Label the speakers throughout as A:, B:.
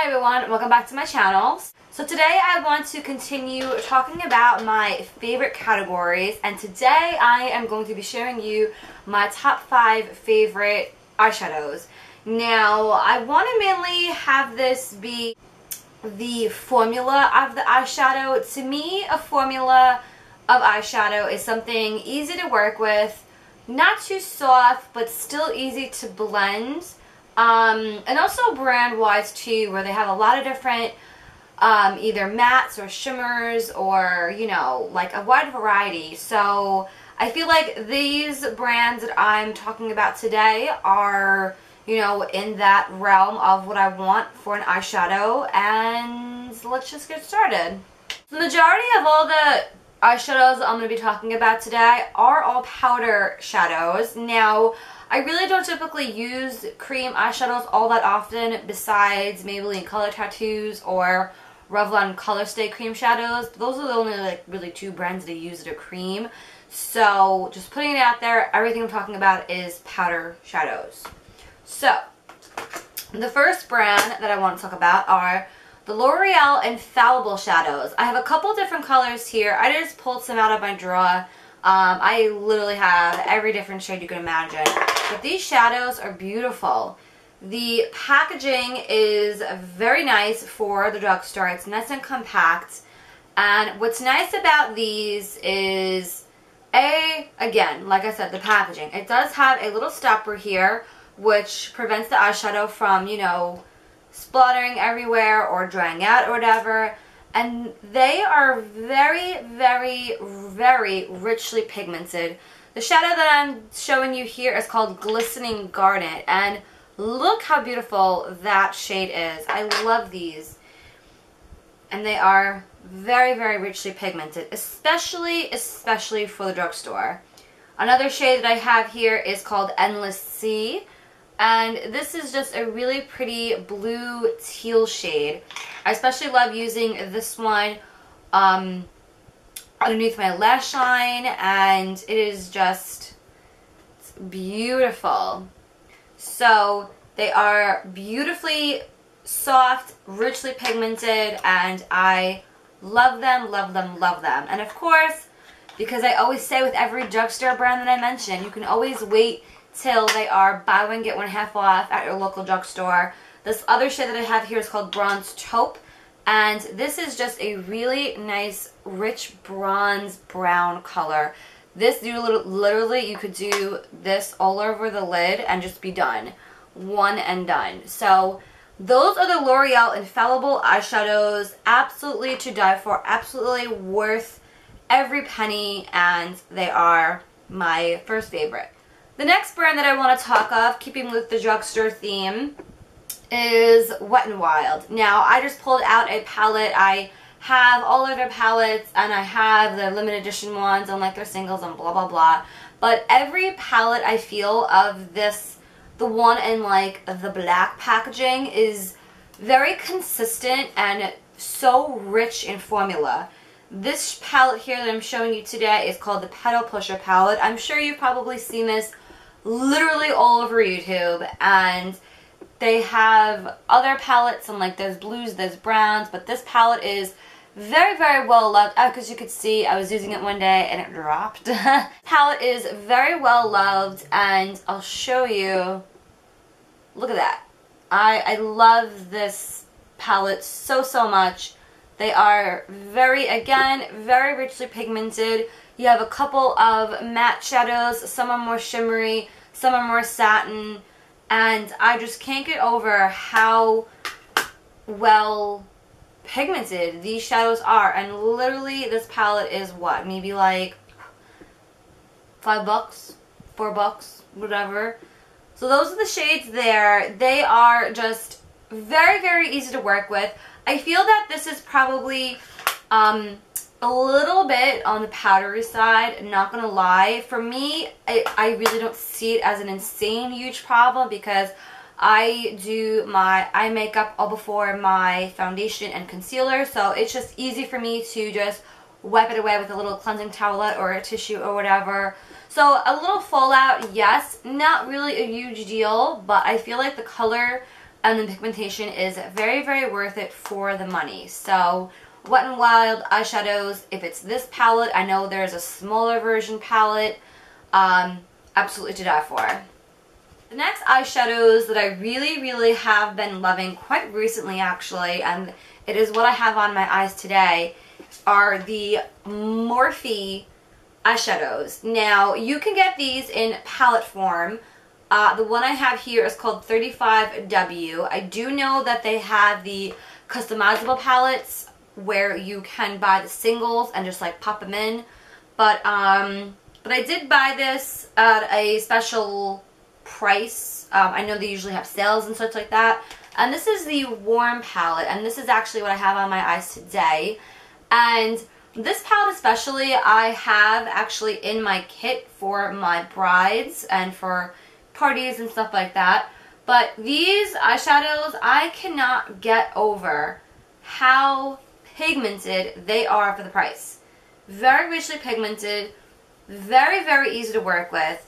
A: Hi everyone, welcome back to my channel. So today I want to continue talking about my favorite categories, and today I am going to be sharing you my top 5 favorite eyeshadows. Now I want to mainly have this be the formula of the eyeshadow. To me, a formula of eyeshadow is something easy to work with, not too soft but still easy to blend. And also brand-wise too, where they have a lot of different either mattes or shimmers or, you know, like a wide variety. So I feel like these brands that I'm talking about today are, you know, in that realm of what I want for an eyeshadow. And let's just get started. The majority of all the eyeshadows I'm going to be talking about today are all powder shadows. Now, I really don't typically use cream eyeshadows all that often, besides Maybelline Color Tattoos or Revlon Color Stay cream shadows. Those are the only like really two brands that I use that are cream. So just putting it out there, everything I'm talking about is powder shadows. So the first brand that I want to talk about are the L'Oreal Infallible shadows. I have a couple different colors here. I just pulled some out of my drawer. I literally have every different shade you can imagine. But these shadows are beautiful. The packaging is very nice for the drugstore. It's nice and compact. And what's nice about these is, again, like I said, the packaging. It does have a little stopper here, which prevents the eyeshadow from, you know, splattering everywhere or drying out or whatever. And they are very, very, very richly pigmented. The shadow that I'm showing you here is called Glistening Garnet, and look how beautiful that shade is. I love these. And they are very, very richly pigmented, especially for the drugstore. Another shade that I have here is called Endless Sea. And this is just a really pretty blue teal shade. I especially love using this one underneath my lash line, and it is just beautiful. So they are beautifully soft, richly pigmented, and I love them, love them, love them. And of course, because I always say with every drugstore brand that I mention, you can always wait till they are buy one get one half off at your local drugstore. This other shade that I have here is called Bronze Taupe, and this is just a really nice rich bronze brown color. This, literally you could do this all over the lid and just be done. One and done. So those are the L'Oreal Infallible eyeshadows. Absolutely to die for. Absolutely worth every penny, and they are my first favorite. The next brand that I want to talk of, keeping with the drugstore theme, is Wet n Wild. Now, I just pulled out a palette. I have all of their palettes, and I have the limited edition ones and like their singles and blah, blah, blah. But every palette I feel of this, the one in like the black packaging, is very consistent and so rich in formula. This palette here that I'm showing you today is called the Petal Pusher palette. I'm sure you've probably seen this literally all over YouTube, and they have other palettes, and like there's blues, there's browns, but this palette is very, very well loved. Because you could see I was using it one day and it dropped. Palette is very well loved, and I'll show you. Look at that. I love this palette so, so much. They are very, again, very richly pigmented. You have a couple of matte shadows. Some are more shimmery, some are more satin. And I just can't get over how well pigmented these shadows are. And literally this palette is what? Maybe like $5, $4, whatever. So those are the shades there. They are just very, very easy to work with. I feel that this is probably a little bit on the powdery side, not gonna lie. For me, I really don't see it as an insane huge problem, because I do my eye makeup all before my foundation and concealer, so it's just easy for me to just wipe it away with a little cleansing towelette or a tissue or whatever. So a little fallout, yes, not really a huge deal, but I feel like the color and the pigmentation is very, very worth it for the money. So Wet n Wild eyeshadows, if it's this palette, I know there's a smaller version palette, absolutely to die for. The next eyeshadows that I really, really have been loving quite recently actually, and it is what I have on my eyes today, are the Morphe eyeshadows. Now, you can get these in palette form. The one I have here is called 35W. I do know that they have the customizable palettes where you can buy the singles and just like pop them in. But I did buy this at a special price. I know they usually have sales and such like that. And this is the warm palette, and this is actually what I have on my eyes today. And this palette especially, I have actually in my kit for my brides and for parties and stuff like that. But these eyeshadows, I cannot get over how pigmented they are for the price. Very richly pigmented, very, very easy to work with.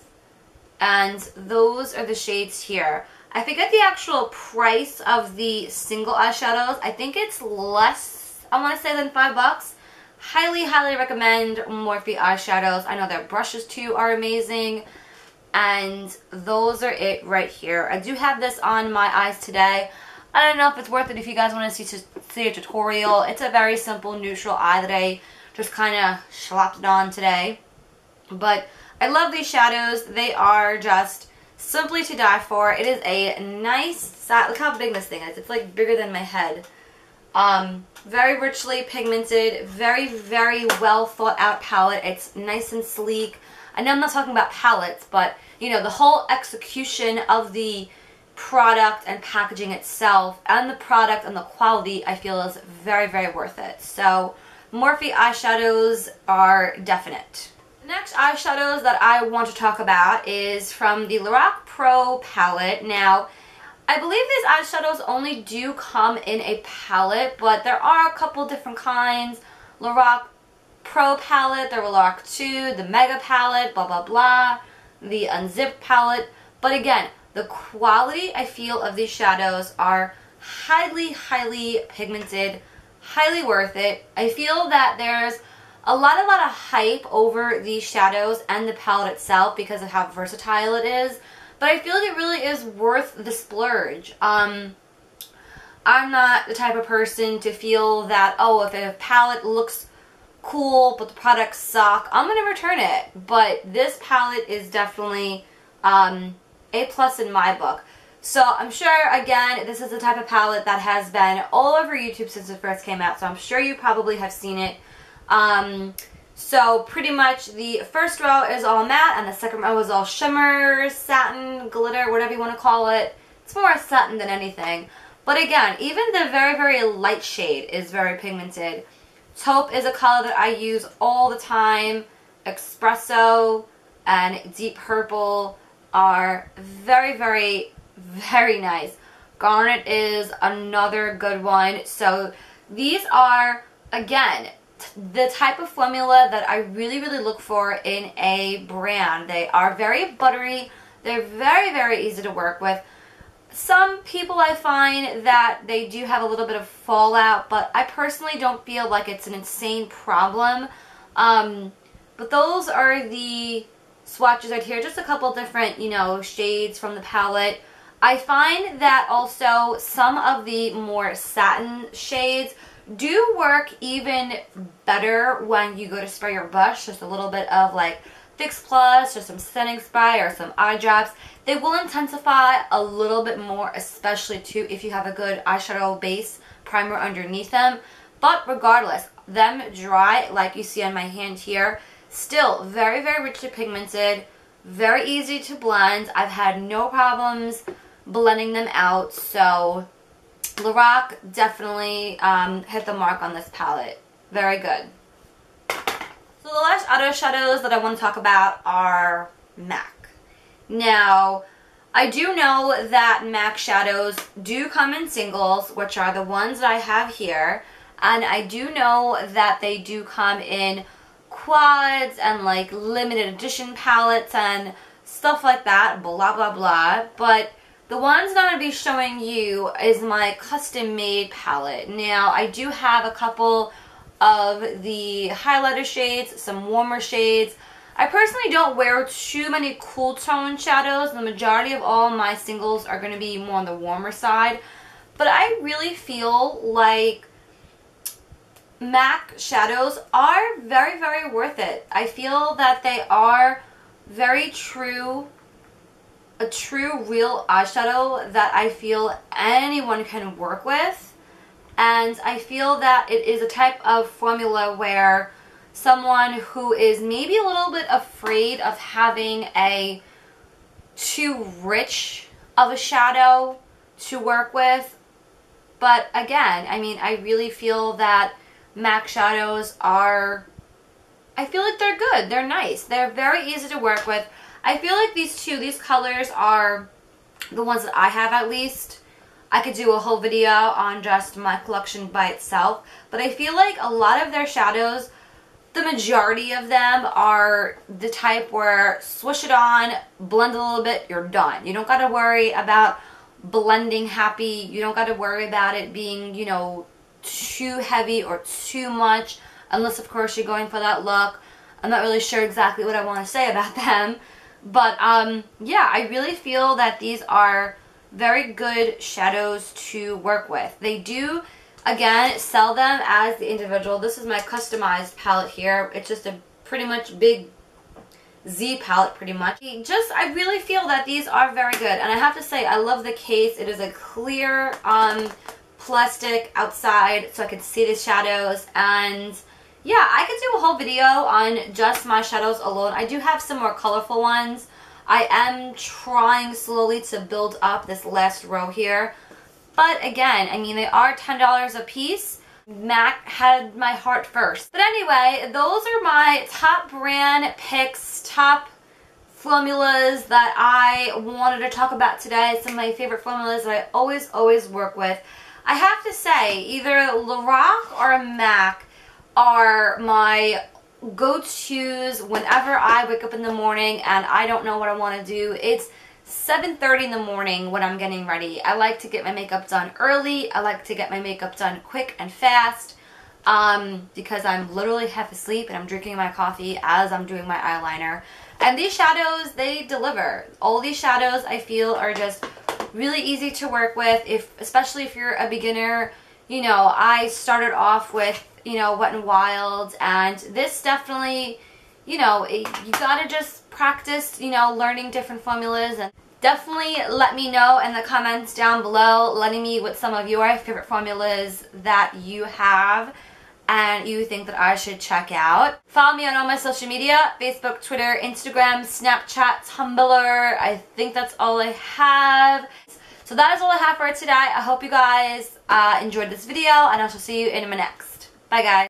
A: And those are the shades here. I forget the actual price of the single eyeshadows. I think it's less, I want to say, than $5. Highly, highly recommend Morphe eyeshadows. I know their brushes too are amazing. And those are it right here. I do have this on my eyes today. I don't know if it's worth it if you guys want to see a tutorial. It's a very simple neutral eye that I just kind of slapped it on today. But I love these shadows. They are just simply to die for. It is a nice, look how big this thing is. It's like bigger than my head. Very richly pigmented, very, very well thought out palette. It's nice and sleek. I know I'm not talking about palettes, but you know, the whole execution of the product and packaging itself and the product and the quality, I feel, is very, very worth it. So Morphe eyeshadows are definite. The next eyeshadows that I want to talk about is from the Lorac Pro palette. Now, I believe these eyeshadows only do come in a palette, but there are a couple different kinds. Lorac Pro palette, the Lorac 2, the Mega palette, blah, blah, blah, the Unzipped palette. But again, the quality, I feel, of these shadows are highly, highly pigmented, highly worth it. I feel that there's a lot of hype over these shadows and the palette itself because of how versatile it is. But I feel like it really is worth the splurge. I'm not the type of person to feel that, oh, if a palette looks cool but the products suck, I'm going to return it. But this palette is definitely A+ in my book. So I'm sure, again, this is the type of palette that has been all over YouTube since it first came out. So I'm sure you probably have seen it. So pretty much the first row is all matte and the second row is all shimmer, satin, glitter, whatever you want to call it. It's more satin than anything. But again, even the very, very light shade is very pigmented. Taupe is a color that I use all the time. Espresso and Deep Purple are very, very, very nice. Garnet is another good one. So these are, again, the type of formula that I really, really look for in a brand. They are very buttery. They're very, very easy to work with. Some people, I find that they do have a little bit of fallout, but I personally don't feel like it's an insane problem. But those are the swatches right here. Just a couple different, you know, shades from the palette. I find that also some of the more satin shades do work even better when you go to spray your brush. Just a little bit of like Fix Plus or some setting spray or some eye drops. They will intensify a little bit more, especially too if you have a good eyeshadow base primer underneath them. But regardless, them dry like you see on my hand here, still very, very richly pigmented, very easy to blend. I've had no problems blending them out. So Lorac definitely hit the mark on this palette. Very good. So the last eyeshadows that I want to talk about are MAC. Now, I do know that MAC shadows do come in singles, which are the ones that I have here. And I do know that they do come in quads and like limited edition palettes and stuff like that, blah, blah, blah. But The ones that I'm going to be showing you is my custom made palette. Now, I do have a couple of the highlighter shades, some warmer shades. I personally don't wear too many cool tone shadows. The majority of all my singles are going to be more on the warmer side. But I really feel like MAC shadows are very, very worth it. I feel that they are very true, a true real eyeshadow that I feel anyone can work with. And I feel that it is a type of formula where someone who is maybe a little bit afraid of having a too rich of a shadow to work with. But again, I mean, I really feel that MAC shadows are, I feel like they're good. They're nice. They're very easy to work with. I feel like these colors are the ones that I have at least. I could do a whole video on just my collection by itself. But I feel like a lot of their shadows, the majority of them are the type where swish it on, blend a little bit, you're done. You don't got to worry about blending happy. You don't got to worry about it being, you know, too heavy or too much. Unless, of course, you're going for that look. I'm not really sure exactly what I want to say about them. But, yeah, I really feel that these are very good shadows to work with. They do, again, sell them as the individual. This is my customized palette here. It's just a pretty much big Z palette, pretty much. I really feel that these are very good. And I have to say, I love the case. It is a clear plastic outside so I can see the shadows. And yeah, I could do a whole video on just my shadows alone. I do have some more colorful ones. I am trying slowly to build up this last row here. But again, I mean, they are $10 a piece. MAC had my heart first. But anyway, those are my top brand picks, top formulas that I wanted to talk about today. Some of my favorite formulas that I always work with. I have to say, either Lorac or MAC are my go-tos whenever I wake up in the morning and I don't know what I want to do. It's 7:30 in the morning when I'm getting ready. I like to get my makeup done early. I like to get my makeup done quick and fast because I'm literally half asleep and I'm drinking my coffee as I'm doing my eyeliner. And these shadows, they deliver. All these shadows I feel are just really easy to work with, especially if you're a beginner. You know, I started off with, you know, Wet n Wild, and this definitely, you know, you gotta just practice, you know, learning different formulas. And definitely let me know in the comments down below, letting me what some of your favorite formulas that you have and you think that I should check out. Follow me on all my social media, Facebook, Twitter, Instagram, Snapchat, Tumblr. I think that's all I have. So that is all I have for today. I hope you guys enjoyed this video, and I shall see you in my next. Bye, guys.